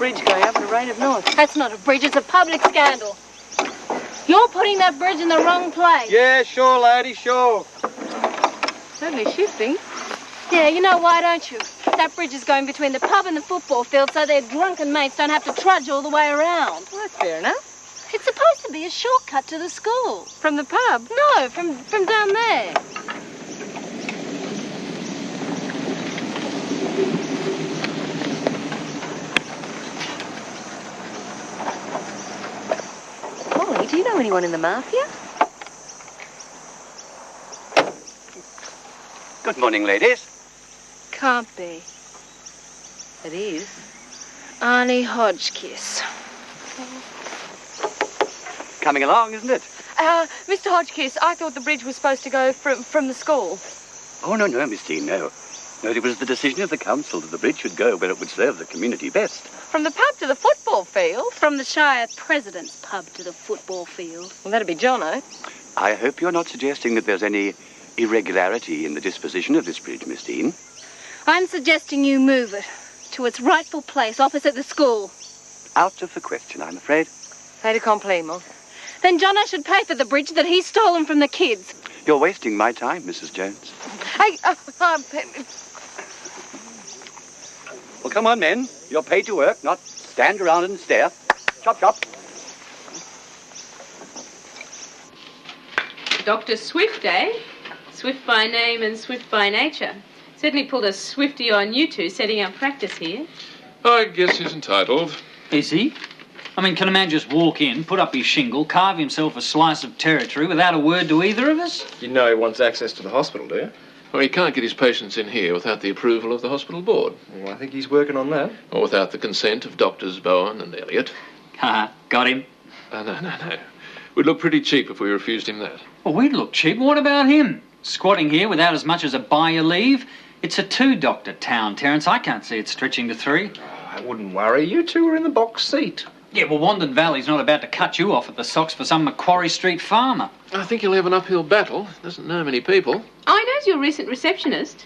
bridge going up at a rate of north. That's not a bridge, it's a public scandal. You're putting that bridge in the wrong place. Yeah, sure, lady, sure. Certainly shifting. Yeah, you know why, don't you? That bridge is going between the pub and the football field so their drunken mates don't have to trudge all the way around. Well, that's fair enough. It's supposed to be a shortcut to the school. From the pub? No, from down there. Polly, do you know anyone in the mafia? Good morning, ladies. Can't be. It is. Arnie Hodgkiss. Coming along, isn't it? Mr. Hodgkiss, I thought the bridge was supposed to go from the school. Oh, no, Miss Dean, no. No, it was the decision of the council that the bridge should go where it would serve the community best. From the pub to the football field? From the Shire President's pub to the football field. Well, that'd be Jono. I hope you're not suggesting that there's any irregularity in the disposition of this bridge, Miss Dean. I'm suggesting you move it to its rightful place opposite the school. Out of the question, I'm afraid. Fait accompli, Mum. Then Jono should pay for the bridge that he's stolen from the kids. You're wasting my time, Mrs. Jones. Hey, Well, come on, men. You're paid to work, not stand around and stare. Chop, chop. Dr. Swift, eh? Swift by name and swift by nature. Certainly pulled a swifty on you two setting up practice here. I guess he's entitled. Is he? I mean, can a man just walk in, put up his shingle, carve himself a slice of territory without a word to either of us? You know he wants access to the hospital, do you? Well, he can't get his patients in here without the approval of the hospital board. Well, I think he's working on that. Or without the consent of Doctors Bowen and Elliot. Haha, got him. No. We'd look pretty cheap if we refused him that. Well, we'd look cheap. What about him? Squatting here without as much as a buy-your-leave? It's a two-doctor town, Terence. I can't see it stretching to three. I wouldn't worry. You two are in the box seat. Yeah, well, Wandin Valley's not about to cut you off at the socks for some Macquarie Street farmer. I think he'll have an uphill battle. Doesn't know many people. I knows your recent receptionist.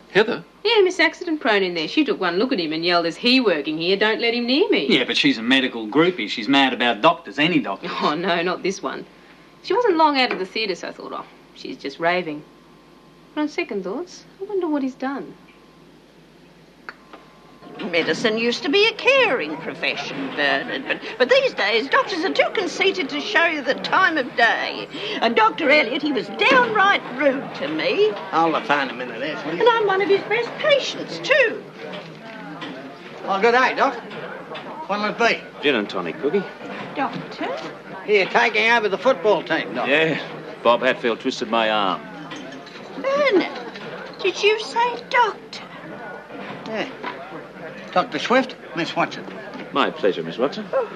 Heather? Yeah, Miss Accident Prone in there. She took one look at him and yelled, "Is he working here? Don't let him near me." Yeah, but she's a medical groupie. She's mad about doctors, any doctors. Oh, no, not this one. She wasn't long out of the theatre, so I thought, oh, she's just raving. But on second thoughts, I wonder what he's done. Medicine used to be a caring profession, Bernard, but these days doctors are too conceited to show you the time of day. And Dr. Elliot, he was downright rude to me. Hold the phone a minute, there, will you? And I'm one of his best patients, too. Well, good day, Doc. What'll it be? Gin and tonic, Cookie. Doctor? Here, taking over the football team, Doc. Yeah, Bob Hatfield twisted my arm. Bernard, did you say doctor? Yeah. Dr. Swift, Miss Watson. My pleasure, Miss Watson. Oh.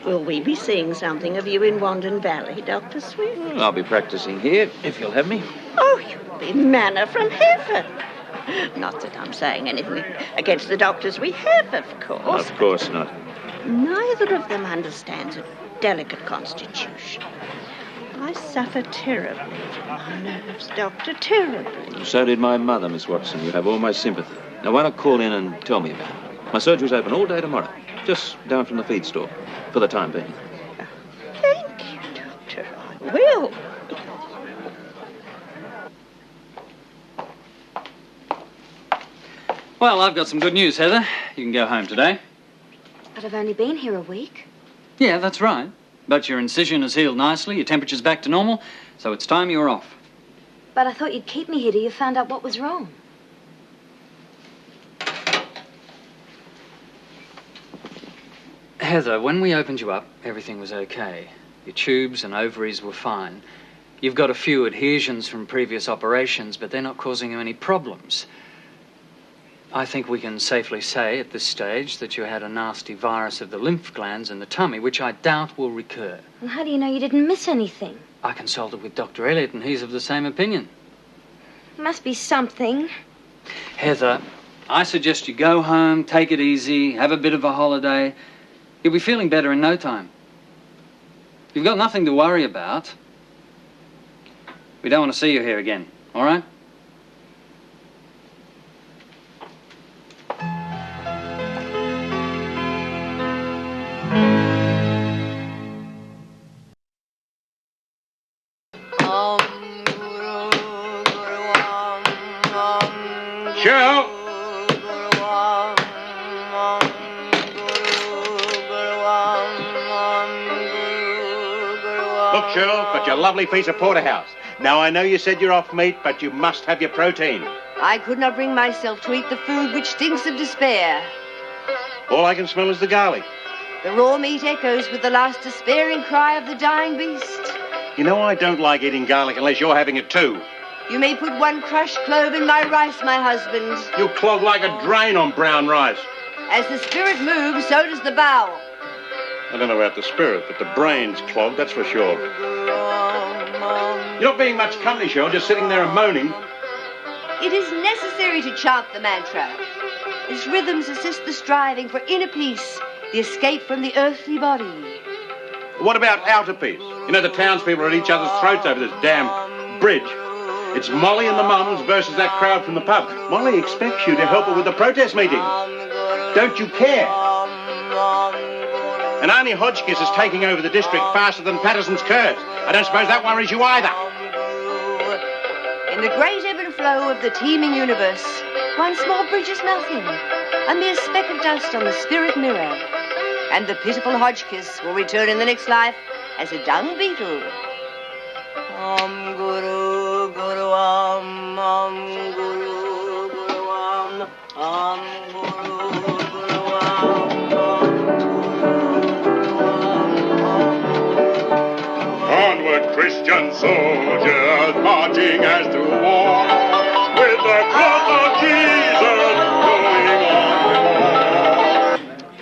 Will we be seeing something of you in Wandin Valley, Dr. Swift? Well, I'll be practicing here, if you'll have me. Oh, you'll be manna from heaven. Not that I'm saying anything against the doctors we have, of course. Of course not. Neither of them understands a delicate constitution. I suffer terribly from my nerves, Doctor, terribly. So did my mother, Miss Watson. You have all my sympathy. Now, why not call in and tell me about it? My surgery's open all day tomorrow, just down from the feed store, for the time being. Thank you, Doctor. I will. Well, I've got some good news, Heather. You can go home today. But I've only been here a week. Yeah, that's right. But your incision has healed nicely, your temperature's back to normal, so it's time you were off. But I thought you'd keep me here till you found out what was wrong. Heather, when we opened you up, everything was okay. Your tubes and ovaries were fine. You've got a few adhesions from previous operations, but they're not causing you any problems. I think we can safely say at this stage that you had a nasty virus of the lymph glands in the tummy, which I doubt will recur. And how do you know you didn't miss anything? I consulted with Dr. Elliot, and he's of the same opinion. Must be something. Heather, I suggest you go home, take it easy, have a bit of a holiday. You'll be feeling better in no time. You've got nothing to worry about. We don't want to see you here again, all right? cook, Shirl, but your lovely piece of porterhouse. Now, I know you said you're off meat, but you must have your protein. I could not bring myself to eat the food which stinks of despair. All I can smell is the garlic. The raw meat echoes with the last despairing cry of the dying beast. You know I don't like eating garlic unless you're having it too. You may put one crushed clove in my rice, my husband. You clog like a drain on brown rice. As the spirit moves, so does the bowel. I don't know about the spirit, but the brain's clogged, that's for sure. You're not being much company, Shirl, just sitting there and moaning. It is necessary to chant the mantra. Its rhythms assist the striving for inner peace, the escape from the earthly body. What about outer peace? You know, the townspeople are at each other's throats over this damn bridge. It's Molly and the mums versus that crowd from the pub. Molly expects you to help her with the protest meeting. Don't you care? And Arnie Hodgkiss is taking over the district faster than Patterson's curves. I don't suppose that worries you either. In the great ebb and flow of the teeming universe, one small bridge is nothing, a mere speck of dust on the spirit mirror. And the pitiful Hodgkiss will return in the next life as a dung beetle. Guru, Guru, Guru, Guru, Guru, Onward, Christian soldiers, marching as to war, with the cross of Jesus going on.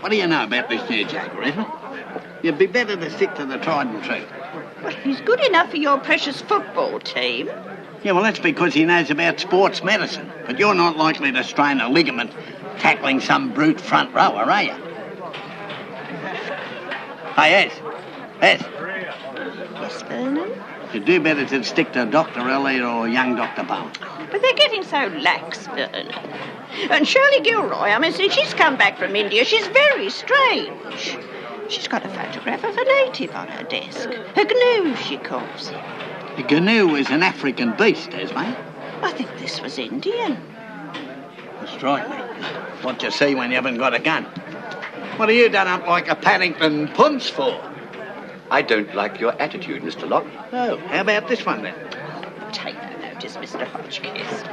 What do you know about this here Jacker, isn't it? You'd be better to stick to the tried and true. Well, he's good enough for your precious football team. Yeah, well, that's because he knows about sports medicine. But you're not likely to strain a ligament tackling some brute front rower, are you? Hey, yes. Yes, Vernon? You'd do better to stick to Dr. Elliot or young Dr. Bowen. But they're getting so lax, Vernon. And Shirley Gilroy, I mean, since she's come back from India, she's very strange. She's got a photograph of a native on her desk. A gnu, she calls it. The gnu is an African beast, Esme. I think this was Indian. Strike me. What you see when you haven't got a gun. What are you done up like a Paddington punch for? I don't like your attitude, Mr. Locke. Oh, how about this one then? Take no notice, Mr. Hodgkiss.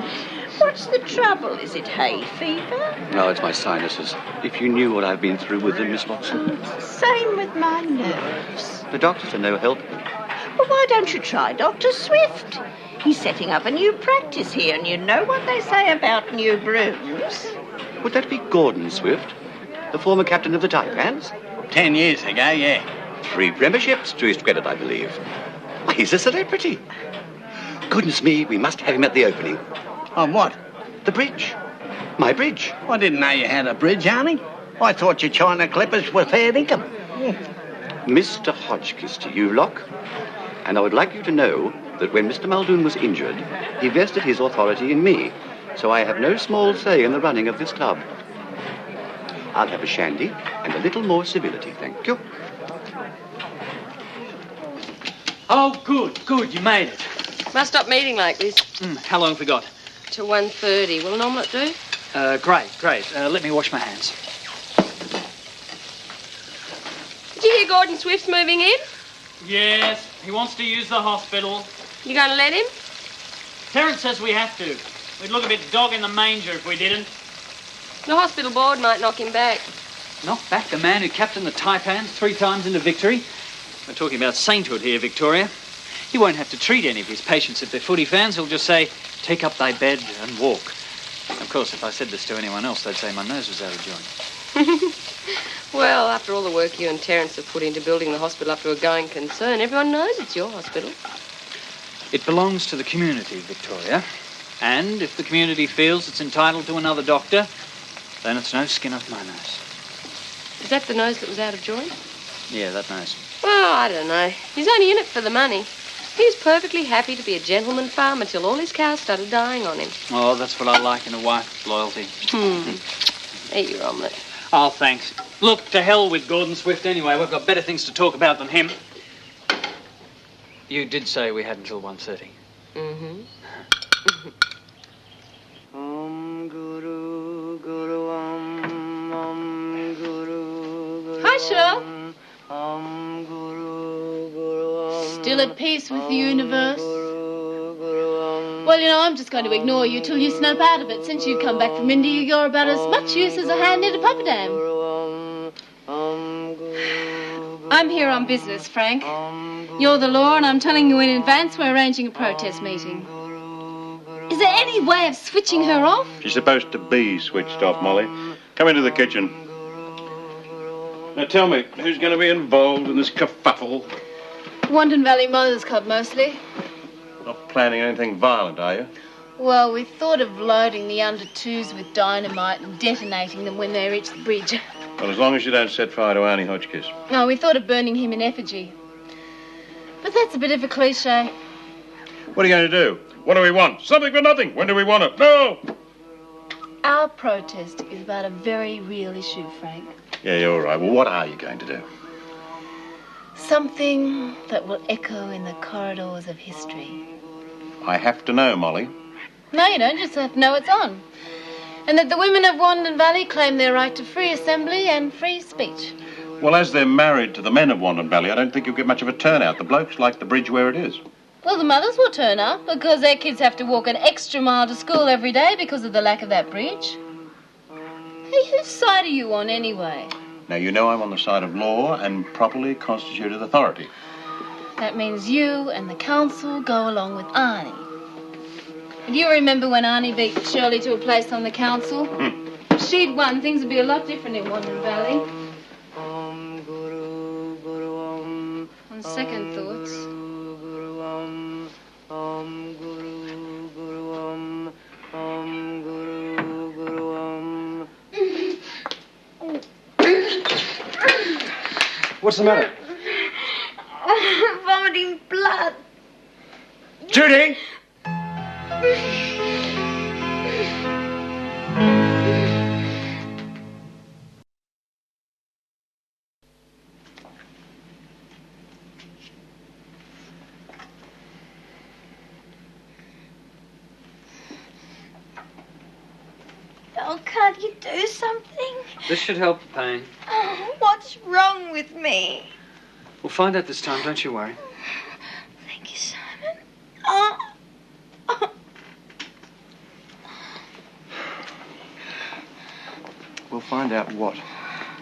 What's the trouble? Is it hay fever? No, it's my sinuses. If you knew what I've been through with them, Miss Watson. It's the same with my nerves. The doctors are no help. Well, why don't you try Dr. Swift? He's setting up a new practice here, and you know what they say about new brooms. Would that be Gordon Swift, the former captain of the Taipans? 10 years ago, yeah. 3 premierships to his credit, I believe. Why, he's a celebrity. Goodness me, we must have him at the opening. On what? The bridge. My bridge. I didn't know you had a bridge, Arnie. I thought your China clippers were fair income. Mr. Hodgkiss to you, Locke. And I would like you to know that when Mr. Muldoon was injured, he vested his authority in me, so I have no small say in the running of this club. I'll have a shandy and a little more civility, thank you. Oh, good, you made it. Must stop meeting like this. How long have we got? Till 1:30. Will an omelette do? Great. Let me wash my hands. Did you hear Gordon Swift's moving in? Yes, he wants to use the hospital. You going to let him? Terence says we have to. We'd look a bit dog in the manger if we didn't. The hospital board might knock him back. Knock back the man who captained the Taipans 3 times into victory? We're talking about sainthood here, Victoria. He won't have to treat any of his patients if they're footy fans. He'll just say, take up thy bed and walk. Of course, if I said this to anyone else, they'd say my nose was out of joint. Well, after all the work you and Terence have put into building the hospital up to a going concern, everyone knows it's your hospital. It belongs to the community, Victoria. And if the community feels it's entitled to another doctor, then it's no skin off my nose. Is that the nose that was out of joint? Yeah, that nose. Well, I don't know. He's only in it for the money. He was perfectly happy to be a gentleman farmer till all his cows started dying on him. Oh, that's what I like in a wife, loyalty. Eat your omelette. Oh, thanks. Look, to hell with Gordon Swift anyway. We've got better things to talk about than him. You did say we had until 1:30. Guru, Guru, Guru, Guru. Hi, Shirl. Guru, Guru, still at peace with the universe? Well, I'm just going to ignore you till you snap out of it. Since you've come back from India, you're about as much use as a hand-knitted puppy dam. I'm here on business, Frank. You're the law, and I'm telling you in advance we're arranging a protest meeting. Is there any way of switching her off? She's supposed to be switched off, Molly. Come into the kitchen. Now tell me, who's going to be involved in this kerfuffle? Wandin Valley Mothers Club, mostly. Not planning anything violent, are you? Well, we thought of loading the under-twos with dynamite and detonating them when they reach the bridge. Well, as long as you don't set fire to Arnie Hotchkiss. No, we thought of burning him in effigy. But that's a bit of a cliche. What are you going to do? What do we want? Something for nothing. When do we want it? No! Our protest is about a very real issue, Frank. Yeah, all right. Well, what are you going to do? Something that will echo in the corridors of history. I have to know, Molly. No, you don't. You just have to know it's on. And that the women of Wandin Valley claim their right to free assembly and free speech. Well, as they're married to the men of Wandin Valley, I don't think you'll get much of a turnout. The blokes like the bridge where it is. Well, the mothers will turn up because their kids have to walk an extra mile to school every day because of the lack of that bridge. Hey, whose side are you on anyway? Now, you know I'm on the side of law and properly constituted authority. That means you and the council go along with Arnie. Do you remember when Arnie beat Shirley to a place on the council? If she'd won, things would be a lot different in Wandin Valley. On second thoughts... What's the matter? I'm vomiting blood. Judy! Oh, can't you do something? This should help the pain. Oh, what's wrong with me? We'll find out this time, don't you worry. Thank you, Simon. Oh. We'll find out what.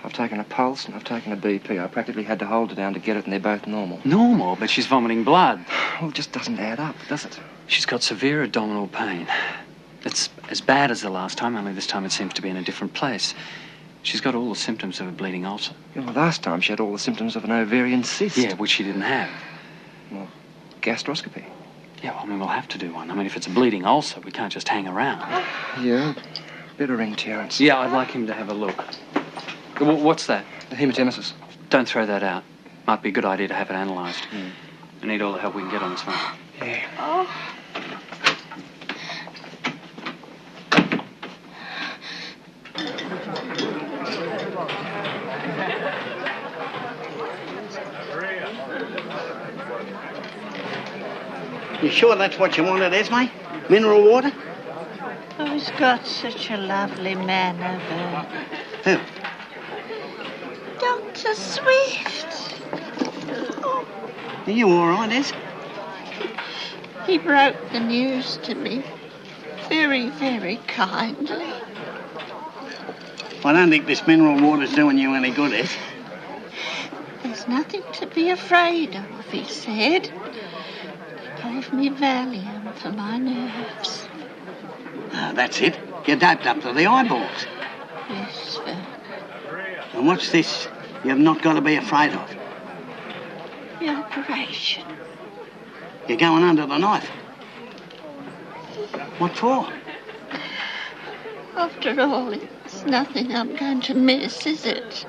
I've taken a pulse and I've taken a BP. I practically had to hold her down to get it, and they're both normal. Normal? But she's vomiting blood. Well, it just doesn't add up, does it? She's got severe abdominal pain. It's as bad as the last time, only this time it seems to be in a different place. She's got all the symptoms of a bleeding ulcer. Yeah, well, last time she had all the symptoms of an ovarian cyst. Yeah, which she didn't have. Well, gastroscopy. Yeah, well, I mean, we'll have to do one. I mean, if it's a bleeding ulcer, we can't just hang around. Yeah, better ring Terence. Yeah, I'd like him to have a look. What's that? The hematemesis. Don't throw that out. Might be a good idea to have it analysed. We need all the help we can get on this one. Yeah. Oh. You sure that's what you wanted, Esme? Mineral water? Who's got such a lovely manner, Bert? Who? Dr. Swift. Are you all right, Es? He broke the news to me. Very, very kindly. I don't think this mineral water's doing you any good, Es. There's nothing to be afraid of, he said. He gave me Valium for my nerves. Ah, that's it. You're doped up to the eyeballs. Yes, sir. And what's this you've not got to be afraid of? The operation. You're going under the knife. What for? After all, it's nothing I'm going to miss, is it?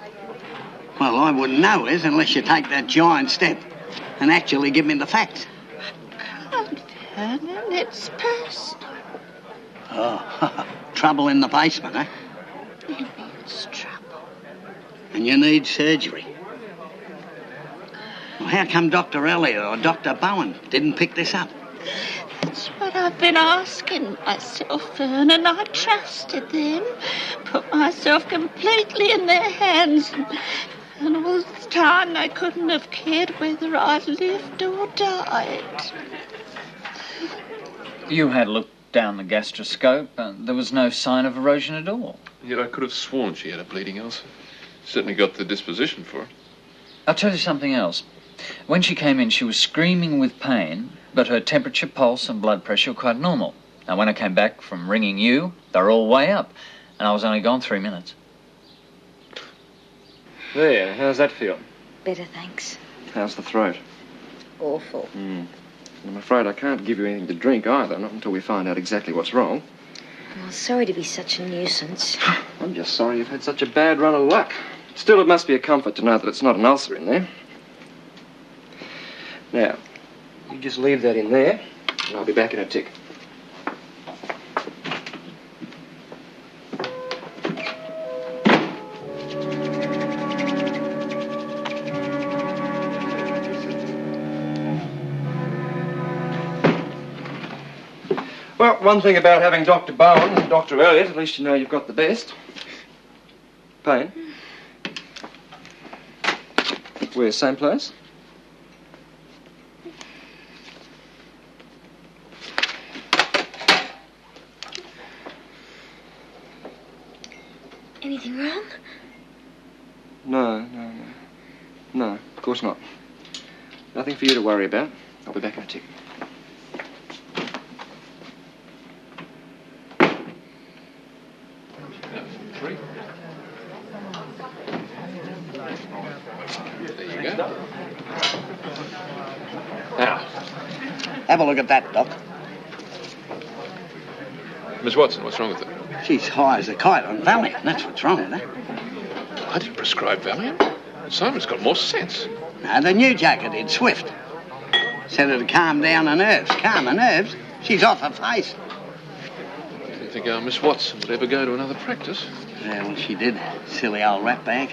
Well, I wouldn't know, Es, unless you take that giant step and actually give me the facts. Vernon, it's personal. Oh, trouble in the basement, eh? He means trouble. And you need surgery. Well, how come Dr. Elliot or Dr. Bowen didn't pick this up? That's what I've been asking myself, Vernon. I trusted them, put myself completely in their hands, And all this time they couldn't have cared whether I'd lived or died. You had looked down the gastroscope and there was no sign of erosion at all. Yet I could have sworn she had a bleeding ulcer. Certainly got the disposition for it. I'll tell you something else. When she came in, she was screaming with pain, but her temperature, pulse and blood pressure were quite normal. Now, when I came back from ringing you, they were all way up, and I was only gone 3 minutes. There, how's that feel? Better, thanks. How's the throat? Awful. I'm afraid I can't give you anything to drink either, not until we find out exactly what's wrong. Well, sorry to be such a nuisance. I'm just sorry you've had such a bad run of luck. Still, it must be a comfort to know that it's not an ulcer in there. Now, you just leave that in there, and I'll be back in a tick. Well, one thing about having Dr. Bowen and Dr. Elliot, at least you know you've got the best. Pain? We're same place? Anything wrong? No, of course not. Nothing for you to worry about. I'll be back in a tick. There you go. Now, have a look at that, Doc. Miss Watson, what's wrong with her? She's high as a kite on Valiant. That's what's wrong with her. I didn't prescribe Valiant. Simon's got more sense. No, the new jacket did, Swift. Said it'd calm down her nerves. Calm her nerves? She's off her face. Didn't think our Miss Watson would ever go to another practice. Yeah, well, she did. Silly old rat bag.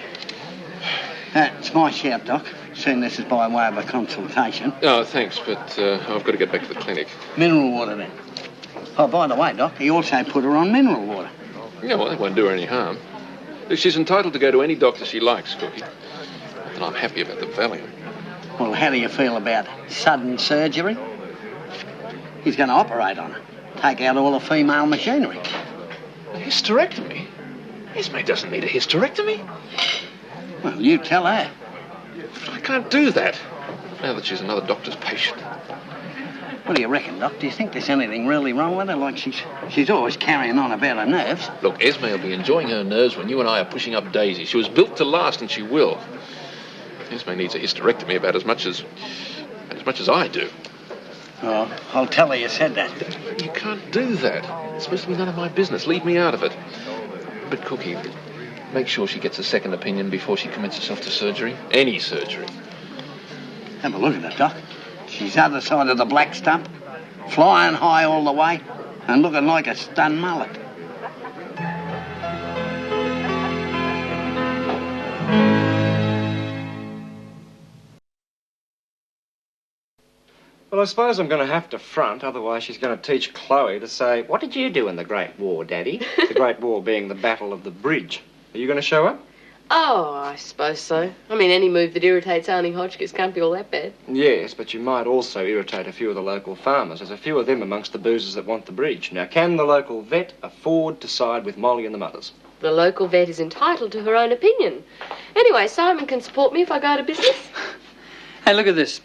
It's my shout, Doc. Soon this is by way of a consultation. Oh, thanks, but I've got to get back to the clinic. Mineral water, then. Oh, by the way, Doc, he also put her on mineral water. Yeah, well, that won't do her any harm. She's entitled to go to any doctor she likes, Cookie. And I'm happy about the Valiant. Well, how do you feel about sudden surgery? He's going to operate on her. Take out all the female machinery. A hysterectomy? Esme doesn't need a hysterectomy. Well, you tell her. I can't do that, now that she's another doctor's patient. What do you reckon, Doc? Do you think there's anything really wrong with her? Like she's always carrying on about her nerves. Look, Esme will be enjoying her nerves when you and I are pushing up Daisy. She was built to last, and she will. Esme needs a hysterectomy about as much as I do. Oh, I'll tell her you said that. You can't do that. It's supposed to be none of my business. Leave me out of it. But, Cookie, make sure she gets a second opinion before she commits herself to surgery. Any surgery. Have a look at her, Doc. She's other side of the black stump, flying high all the way, and looking like a stunned mullet. Well, I suppose I'm going to have to front, otherwise she's going to teach Chloe to say, "What did you do in the Great War, Daddy?" The Great War being the Battle of the Bridge. Are you going to show up? Oh, I suppose so. I mean, any move that irritates Arnie Hotchkiss can't be all that bad. Yes, but you might also irritate a few of the local farmers. There's a few of them amongst the boozers that want the bridge. Now, can the local vet afford to side with Molly and the mothers? The local vet is entitled to her own opinion. Anyway, Simon can support me if I go to business. Hey, look at this.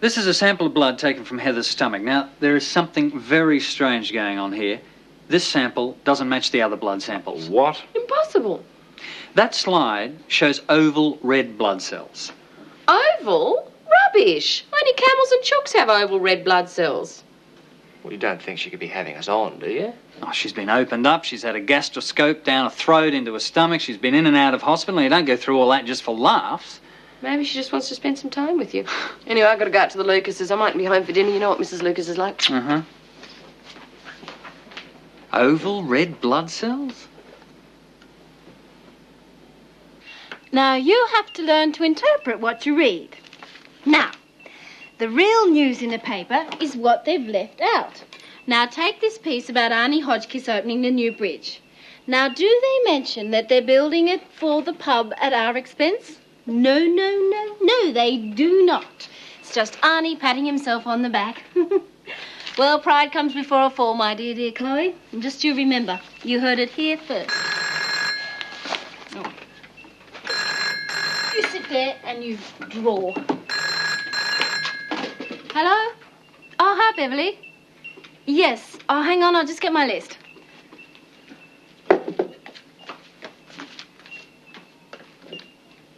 This is a sample of blood taken from Heather's stomach. Now, there is something very strange going on here. This sample doesn't match the other blood samples. What? Impossible. That slide shows oval red blood cells. Oval? Rubbish. Only camels and chooks have oval red blood cells. Well, you don't think she could be having us on, do you? Oh, she's been opened up. She's had a gastroscope down her throat into her stomach. She's been in and out of hospital. You don't go through all that just for laughs. Maybe she just wants to spend some time with you. Anyway, I've got to go out to the Lucases. I mightn't be home for dinner. You know what Mrs. Lucas is like. Uh-huh. Oval red blood cells? Now, you have to learn to interpret what you read. Now, the real news in the paper is what they've left out. Now, take this piece about Arnie Hotchkiss opening the new bridge. Now, do they mention that they're building it for the pub at our expense? No, no, no, no, they do not. It's just Arnie patting himself on the back. Well, pride comes before a fall, my dear, dear Chloe. And just you remember, you heard it here first. Oh. You sit there and you draw. Hello? Oh, hi, Beverly. Yes. Oh, hang on, I'll just get my list.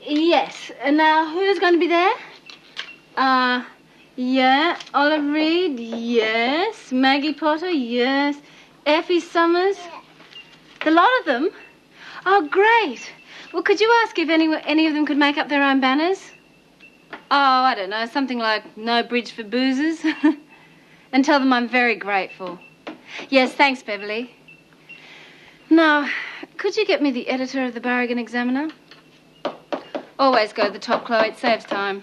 Yes. Now, who's going to be there? Yeah. Olive Reed, yes. Maggie Potter, yes. Effie Summers. The lot of them? Oh, great. Well, could you ask if any of them could make up their own banners? Oh, I don't know, something like no bridge for boozers. And tell them I'm very grateful. Yes, thanks, Beverly. Now, could you get me the editor of the Barragan Examiner? Always go to the top, Chloe. It saves time.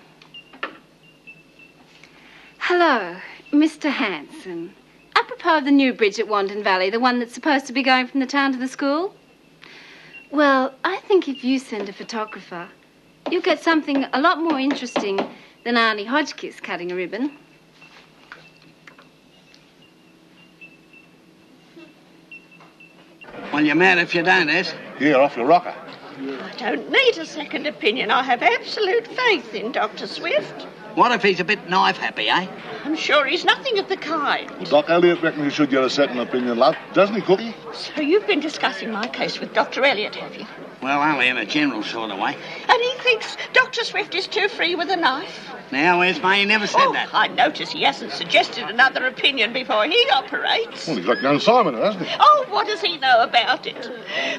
Hello, Mr. Hanson. Apropos of the new bridge at Wandin Valley, the one that's supposed to be going from the town to the school. Well, I think if you send a photographer, you'll get something a lot more interesting than Arnie Hotchkiss cutting a ribbon. Well, you're mad if you don't, Es. You're off your rocker. I don't need a second opinion. I have absolute faith in Dr. Swift. What if he's a bit knife-happy, eh? I'm sure he's nothing of the kind. Doc Elliot reckons you should get a second opinion, love. Doesn't he, Cookie? So you've been discussing my case with Dr. Elliot, have you? Well, only in a general sort of way. And he thinks Dr. Swift is too free with a knife? Now, Esme, he never said that. I notice he hasn't suggested another opinion before he operates. Well, he's got young Simon, hasn't he? Oh, what does he know about it?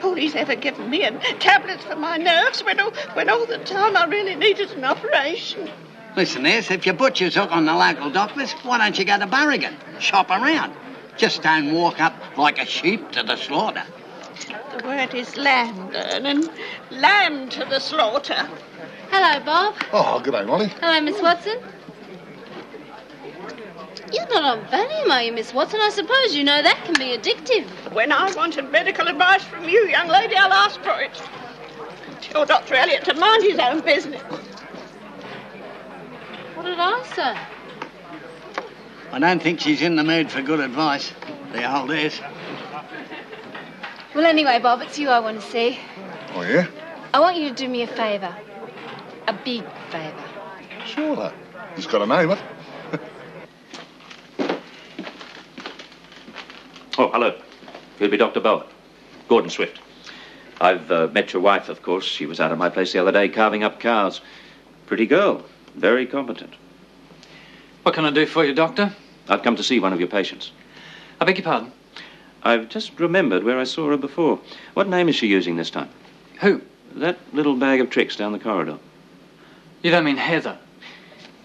All he's ever given me are tablets for my nerves when all the time I really needed an operation. Listen, Es, if your butcher's hook on the local doctors, why don't you go to Barragan? Shop around. Just don't walk up like a sheep to the slaughter. The word is lamb, Vernon. Lamb to the slaughter. Hello, Bob. Oh, good day, Molly. Hello, Miss Watson. You're not on Valium, are you, Miss Watson? I suppose you know that can be addictive. When I wanted medical advice from you, young lady, I'll ask for it. Tell Dr. Elliot to mind his own business. What did I say? I don't think she's in the mood for good advice. The old Es. Well, anyway, Bob, it's you I want to see. Oh, yeah? I want you to do me a favour. A big favour. Sure, love. Just got to name it. Oh, hello. He'll be Dr. Bowen. Gordon Swift. I've met your wife, of course. She was out at my place the other day carving up cows. Pretty girl. Very competent. What can I do for you, Doctor? I've come to see one of your patients. I beg your pardon? I've just remembered where I saw her before. What name is she using this time? Who? That little bag of tricks down the corridor. You don't mean Heather?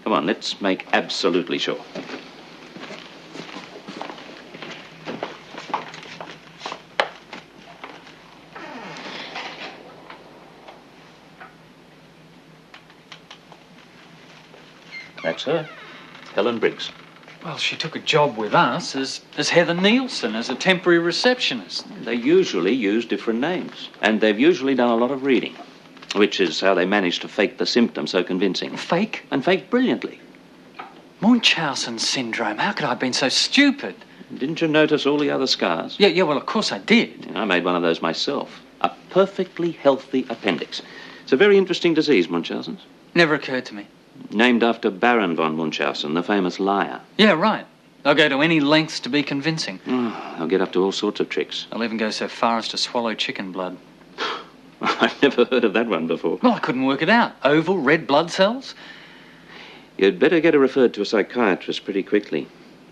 Come on, let's make absolutely sure. That's her. Helen Briggs. Well, she took a job with us as Heather Nielsen, as a temporary receptionist. They usually use different names, and they've usually done a lot of reading, which is how they manage to fake the symptoms so convincing. Fake? And fake brilliantly. Munchausen syndrome. How could I have been so stupid? Didn't you notice all the other scars? Yeah, well, of course I did. I made one of those myself. A perfectly healthy appendix. It's a very interesting disease, Munchausen's. Never occurred to me. Named after Baron von Munchausen, the famous liar. Yeah, right. They'll go to any lengths to be convincing. They'll get up to all sorts of tricks. They'll even go so far as to swallow chicken blood. I've never heard of that one before. Well, I couldn't work it out. Oval, red blood cells? You'd better get her referred to a psychiatrist pretty quickly.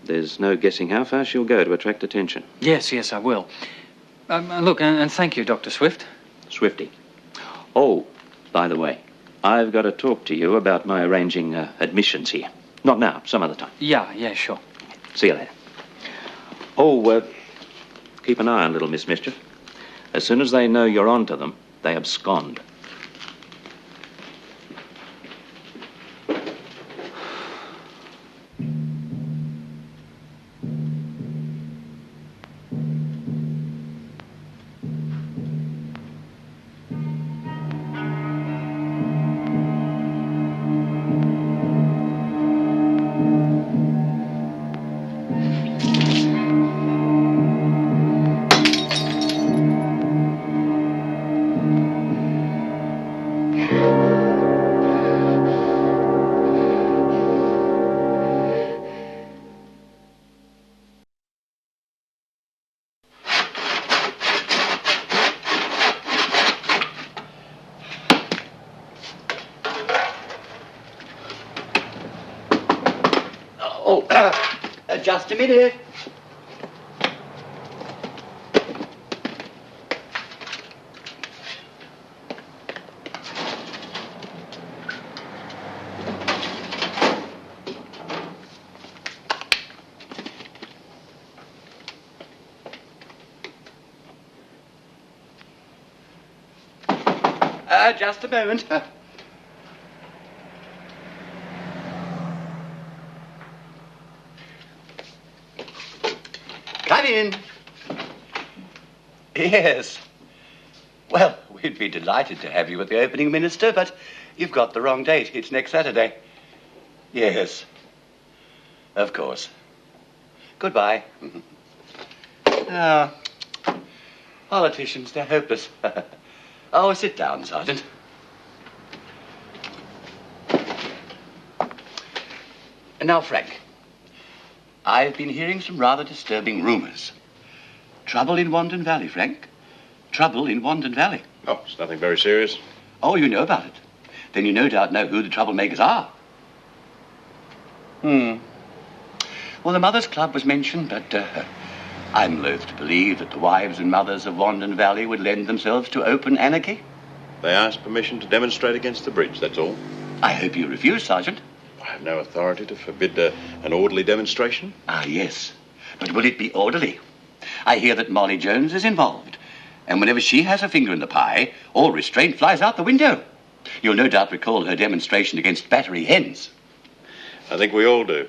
There's no guessing how far she'll go to attract attention. Yes, I will. Look, and thank you, Dr. Swift. Swifty. Oh, by the way, I've got to talk to you about my arranging admissions here. Not now, some other time. Yeah, sure. See you later. Oh, keep an eye on little Miss Mischief. As soon as they know you're on to them, they abscond. Oh, just a minute. Just a moment. Come in. Yes. Well, we'd be delighted to have you at the opening, Minister, but you've got the wrong date. It's next Saturday. Yes. Of course. Goodbye. Ah, politicians, they're hopeless. Oh, sit down, Sergeant. Now, Frank, I've been hearing some rather disturbing rumours. Trouble in Wandin Valley, Frank. Trouble in Wandin Valley. Oh, it's nothing very serious. Oh, you know about it. Then you no doubt know who the troublemakers are. Well, the Mothers' Club was mentioned, but I'm loath to believe that the wives and mothers of Wandin Valley would lend themselves to open anarchy. They asked permission to demonstrate against the bridge, that's all. I hope you refuse, Sergeant. I have no authority to forbid an orderly demonstration. Ah, yes. But will it be orderly? I hear that Molly Jones is involved. And whenever she has a finger in the pie, all restraint flies out the window. You'll no doubt recall her demonstration against battery hens. I think we all do.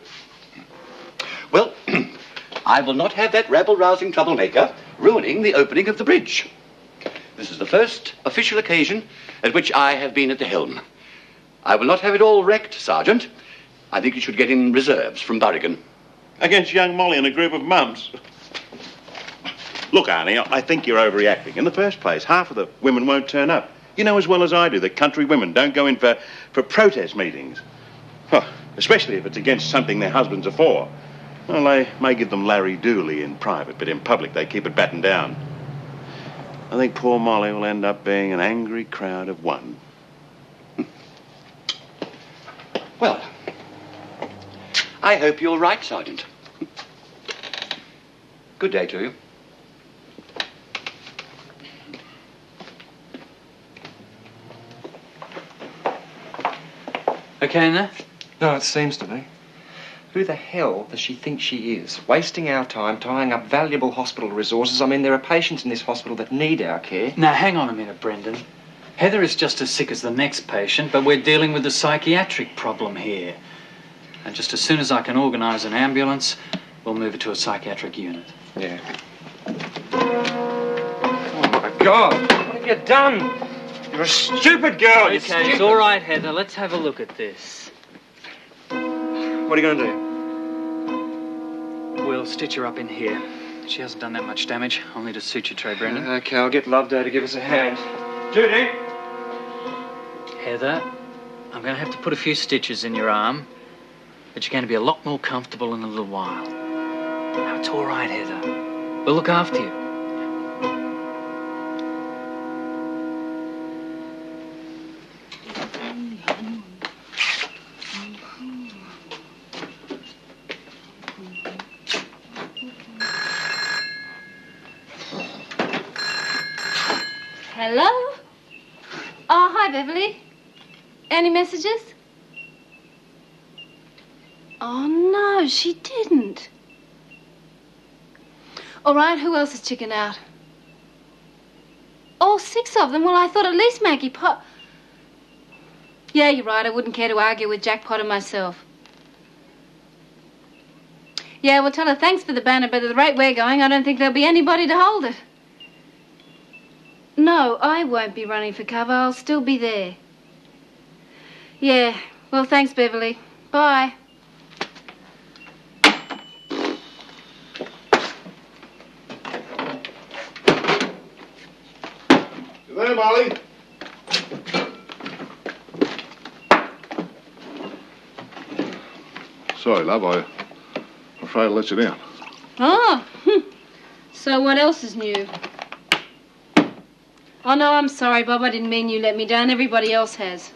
Well, I will not have that rabble-rousing troublemaker ruining the opening of the bridge. This is the first official occasion at which I have been at the helm. I will not have it all wrecked, Sergeant. I think you should get in reserves from Burrigan. Against young Molly and a group of mums? Look, Arnie, I think you're overreacting. In the first place, half of the women won't turn up. You know as well as I do that country women don't go in for protest meetings. Oh, especially if it's against something their husbands are for. Well, they may give them Larry Dooley in private, but in public they keep it battened down. I think poor Molly will end up being an angry crowd of one. Well, I hope you're right, Sergeant. Good day to you. Okay in there? No, it seems to be. Who the hell does she think she is? Wasting our time, tying up valuable hospital resources. I mean, there are patients in this hospital that need our care. Now, hang on a minute, Brendan. Heather is just as sick as the next patient, but we're dealing with a psychiatric problem here. And just as soon as I can organise an ambulance, we'll move her to a psychiatric unit. Yeah. Oh, my God. What have you done? You're a stupid girl. Okay, it's all right, Heather. Let's have a look at this. What are you going to do? We'll stitch her up in here. She hasn't done that much damage. I'll need a suture tray, Brendan. Okay, I'll get Loveday to give us a hand. Judy! Heather, I'm going to have to put a few stitches in your arm, but you're going to be a lot more comfortable in a little while. Now, it's all right, Heather. We'll look after you. Hello? Oh, hi, Beverly. Any messages? Oh, no, she didn't. All right, who else is chickened out? Oh, 6 of them? Well, I thought at least Maggie Pot... Yeah, you're right, I wouldn't care to argue with Jack Potter myself. Yeah, well, tell her thanks for the banner, but at the rate we're going, I don't think there'll be anybody to hold it. No, I won't be running for cover. I'll still be there. Yeah, well, thanks, Beverly. Bye. You there, Molly? Sorry, love, I'm afraid I let you down. Oh, so what else is new? Oh, no, I'm sorry, Bob. I didn't mean you let me down. Everybody else has.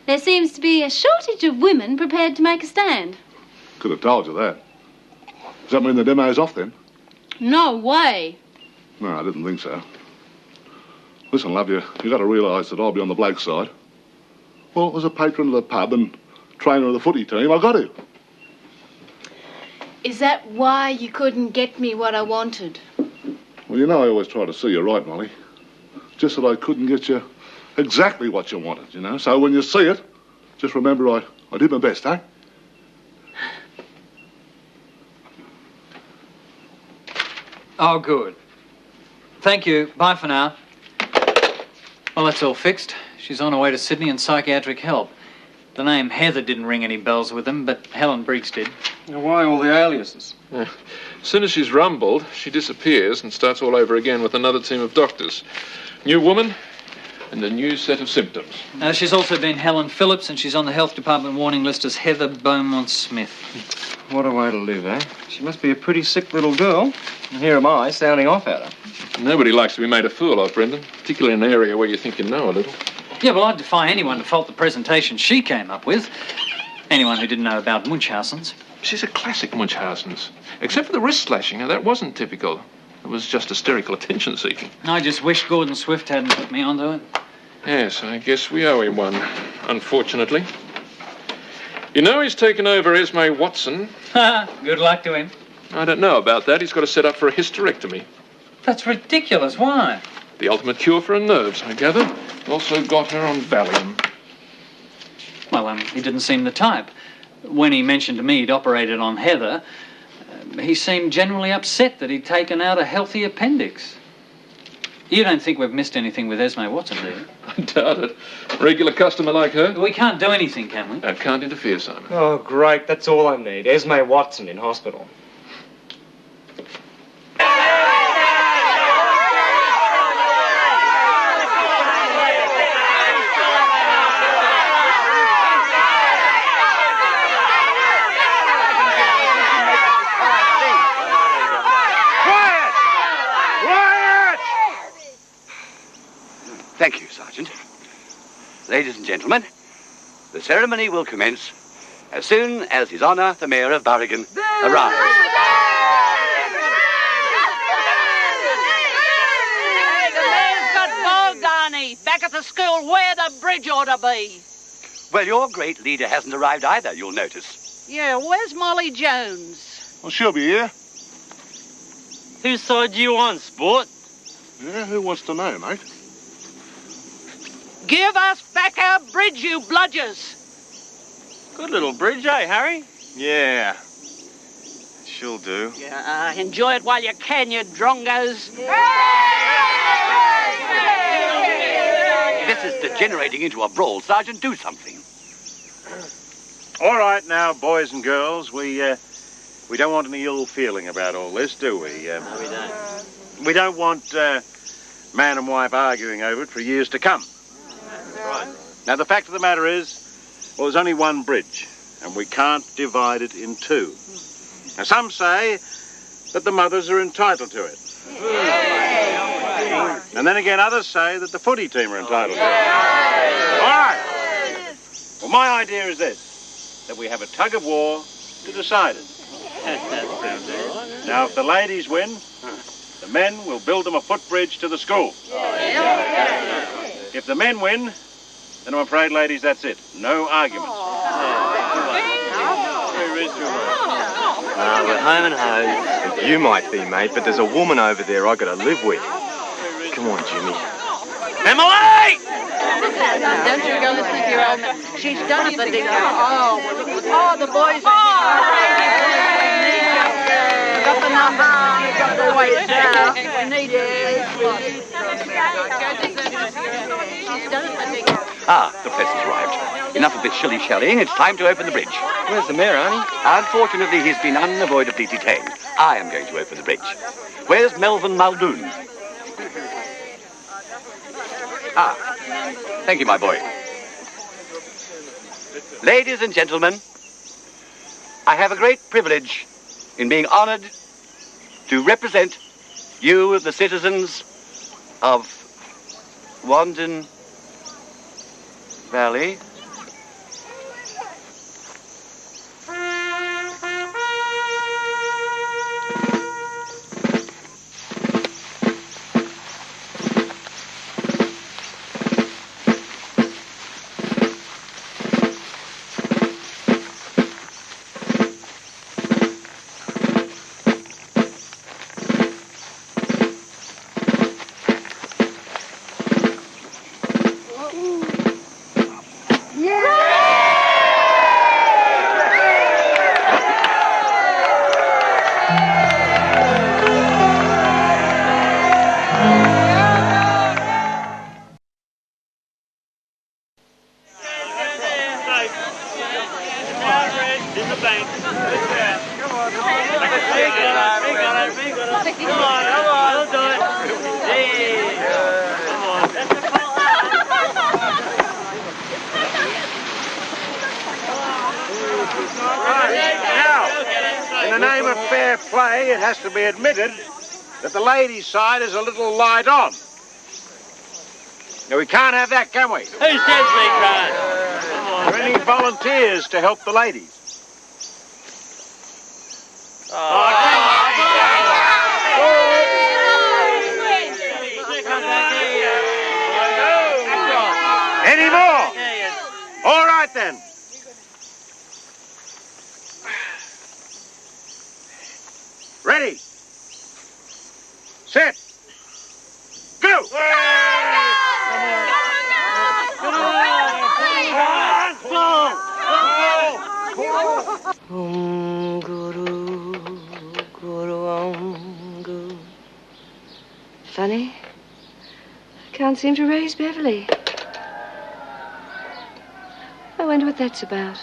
There seems to be a shortage of women prepared to make a stand. Could have told you that. Does that mean the demo's off then? No way. No, I didn't think so. Listen, love, you got to realise that I'll be on the bloke side. Well, as a patron of the pub and trainer of the footy team, I got to. Is that why you couldn't get me what I wanted? Well, you know I always try to see you right, Molly. Just that I couldn't get you exactly what you wanted, you know. So when you see it, just remember I did my best, eh? Oh, good. Thank you. Bye for now. Well, that's all fixed. She's on her way to Sydney in psychiatric help. The name Heather didn't ring any bells with them, but Helen Briggs did. Now, why all the aliases? As soon as she's rumbled, she disappears and starts all over again with another team of doctors. New woman and a new set of symptoms. She's also been Helen Phillips, and she's on the health department warning list as Heather Beaumont-Smith. What a way to live, eh? She must be a pretty sick little girl. And here am I, sounding off at her. Nobody likes to be made a fool of, Brendan, particularly in an area where you think you know a little. Yeah, well, I'd defy anyone to fault the presentation she came up with. Anyone who didn't know about Munchausen's. She's a classic Munchausen's. Except for the wrist slashing. Now, that wasn't typical. It was just hysterical attention-seeking. I just wish Gordon Swift hadn't put me onto it. Yes, I guess we owe him one, unfortunately. You know he's taken over Esme Watson. Good luck to him. I don't know about that. He's got to set up for a hysterectomy. That's ridiculous. Why? The ultimate cure for her nerves, I gather. Also got her on Valium. Well, he didn't seem the type. When he mentioned to me he'd operated on Heather, he seemed generally upset that he'd taken out a healthy appendix. You don't think we've missed anything with Esme Watson, do you? I doubt it. Regular customer like her? We can't do anything, can we? I can't interfere, Simon. Oh, great. That's all I need. Esme Watson in hospital. Thank you, Sergeant. Ladies and gentlemen, the ceremony will commence as soon as His Honour the Mayor of Barrigan arrives. Hey, the mayor's got ball, Darnie. Back at the school where the bridge ought to be. Well, your great leader hasn't arrived either, you'll notice. Yeah, where's Molly Jones? Well, she'll be here. Whose side do you on, sport? Yeah, who wants to know, mate? Give us back our bridge, you bludgers. Good little bridge, eh, Harry? Yeah. She'll do. Yeah, enjoy it while you can, you drongos. This is degenerating into a brawl. Sergeant, do something. All right now, boys and girls, we don't want any ill feeling about all this, do we? No, we don't. We don't want man and wife arguing over it for years to come. Right. Now, the fact of the matter is, well, there's only one bridge, and we can't divide it in two. Now, some say that the mothers are entitled to it. And then again, others say that the footy team are entitled to it. All right. Well, my idea is this, that we have a tug of war to decide it. Now, if the ladies win, the men will build them a footbridge to the school. If the men win, then I'm afraid, ladies, that's it. No arguments. We're home and home. You might be, mate, but there's a woman over there I got to live with. Come on, Jimmy. Emily! Don't you go to sleep, your old man. She's done it, the dingo. Oh, the boys are here. Got the number. Got the weight now. We need it. She's done it, the dingo. Ah, the press has arrived. Enough of this shilly-shallying. It's time to open the bridge. Where's the mayor, Arnie? Unfortunately, he's been unavoidably detained. I am going to open the bridge. Where's Melvin Muldoon? Ah, thank you, my boy. Ladies and gentlemen, I have a great privilege in being honored to represent you, the citizens of Wandin Valley. Now, in the name of fair play, it has to be admitted that the ladies' side is a little light on. Now, we can't have that, can we? Who says we can't? Are there any volunteers to help the ladies? Any more? All right, then. Ready. Set. Go! Funny. I can't seem to raise Beverly. I wonder what that's about.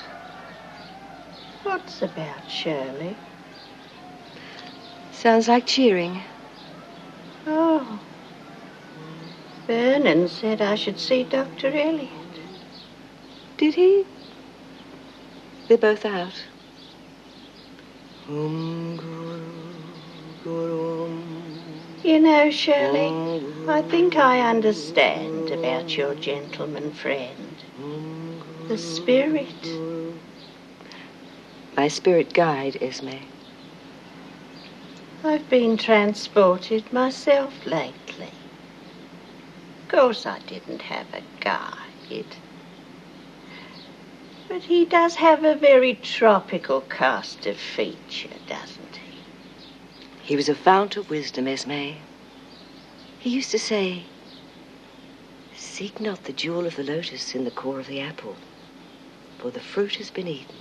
What's about, Shirley? Sounds like cheering. Oh. Vernon said I should see Dr. Elliot. Did he? They're both out. You know, Shirley, I think I understand about your gentleman friend. The spirit. My spirit guide, Esme. I've been transported myself lately. Of course, I didn't have a guide. But he does have a very tropical cast of feature, doesn't he? He was a fount of wisdom, Esme. He used to say, "Seek not the jewel of the lotus in the core of the apple, for the fruit has been eaten."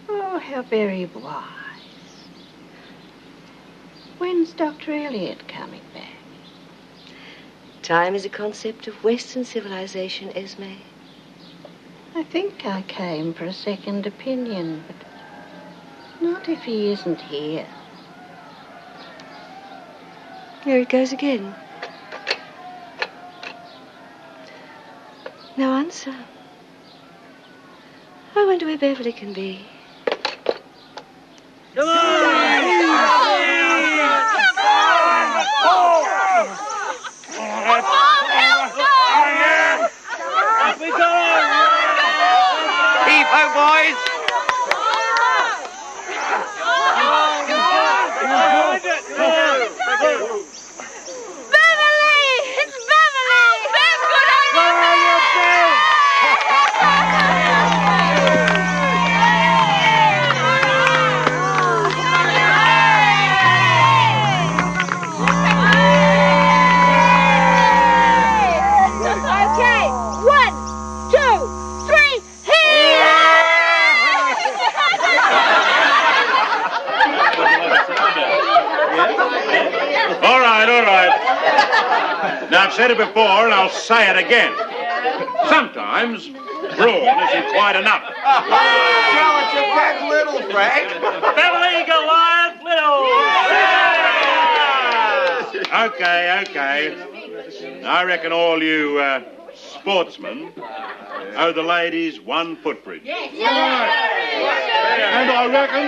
Oh, how very wise. When's Dr. Elliot coming back? Time is a concept of Western civilization, Esme. I think I came for a second opinion, but not if he isn't here. Here it goes again. No answer. I wonder where Beverly can be. Come on! Heave-ho, boys! Beverly! It's Beverly! Bev, good on you! Where are you, Okay, 1, 2, 3, here! All right, all right. Now, I've said it before, and I'll say it again. Sometimes, brawn isn't quite enough. Well, it's a bit little, Frank. Beverly Goliath Little! Okay. I reckon all you sportsmen owe the ladies one footbridge. And I reckon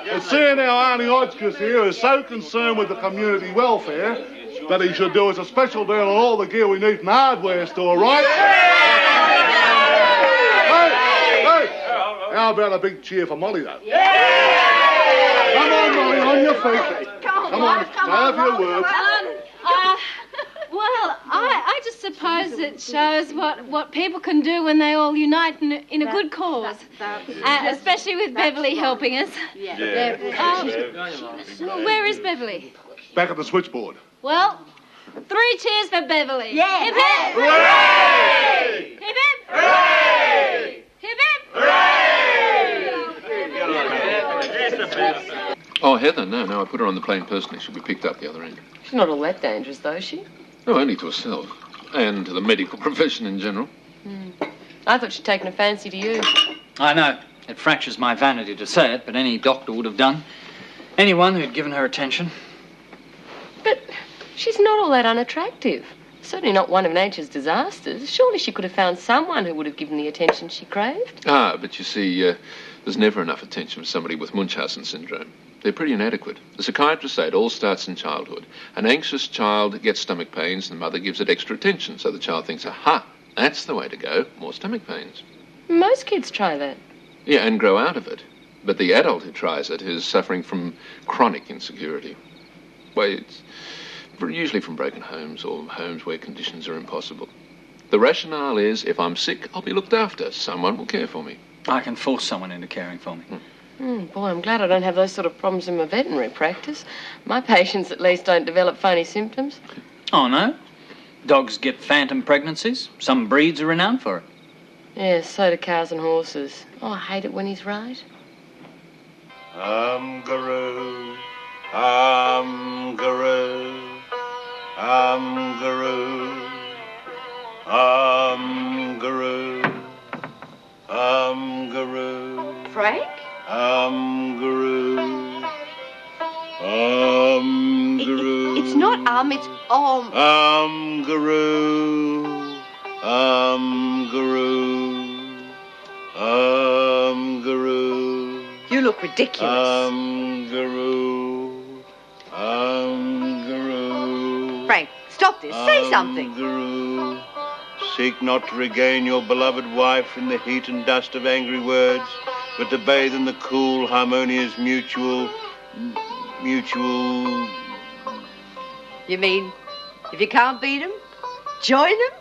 that seeing our Arnie Hodgkiss here is so concerned with the community welfare that he should do us a special deal on all the gear we need from the hardware store, right? Hey! How about a big cheer for Molly, though? Come on, Molly, on your feet. Come on, have your word. Well, I just suppose it shows what people can do when they all unite in a good cause. Especially with Beverly helping us. Where is Beverly? Back at the switchboard. Well, 3 cheers for Beverly. Yeah. Hip hip! Hooray! Hip hip! Hooray! Hip hip! Oh, Heather, no, I put her on the plane personally. She'll be picked up the other end. She's not all that dangerous, though, is she? No, only to herself. And to the medical profession in general. I thought she'd taken a fancy to you. I know. It fractures my vanity to say it, but any doctor would have done. Anyone who'd given her attention. But she's not all that unattractive. Certainly not one of nature's disasters. Surely she could have found someone who would have given the attention she craved. Ah, but you see, there's never enough attention for somebody with Munchausen syndrome. They're pretty inadequate. The psychiatrists say it all starts in childhood. An anxious child gets stomach pains and the mother gives it extra attention, so the child thinks, aha, that's the way to go, more stomach pains. Most kids try that. Yeah, and grow out of it. But the adult who tries it is suffering from chronic insecurity. Well, it's usually from broken homes or homes where conditions are impossible. The rationale is, if I'm sick, I'll be looked after. Someone will care for me. I can force someone into caring for me. Boy, I'm glad I don't have those sort of problems in my veterinary practice. My patients at least don't develop phony symptoms. Oh, no? Dogs get phantom pregnancies. Some breeds are renowned for it. Yes, so do cows and horses. Oh, I hate it when he's right. Guru, Guru, Guru, Guru, Guru. Frank? Guru, Guru. It's not it's Guru, Guru, Guru. You look ridiculous. Guru, Guru. Frank, stop this. Say something. Guru, seek not to regain your beloved wife in the heat and dust of angry words, but to bathe in the cool, harmonious, mutual... You mean, if you can't beat them, join them?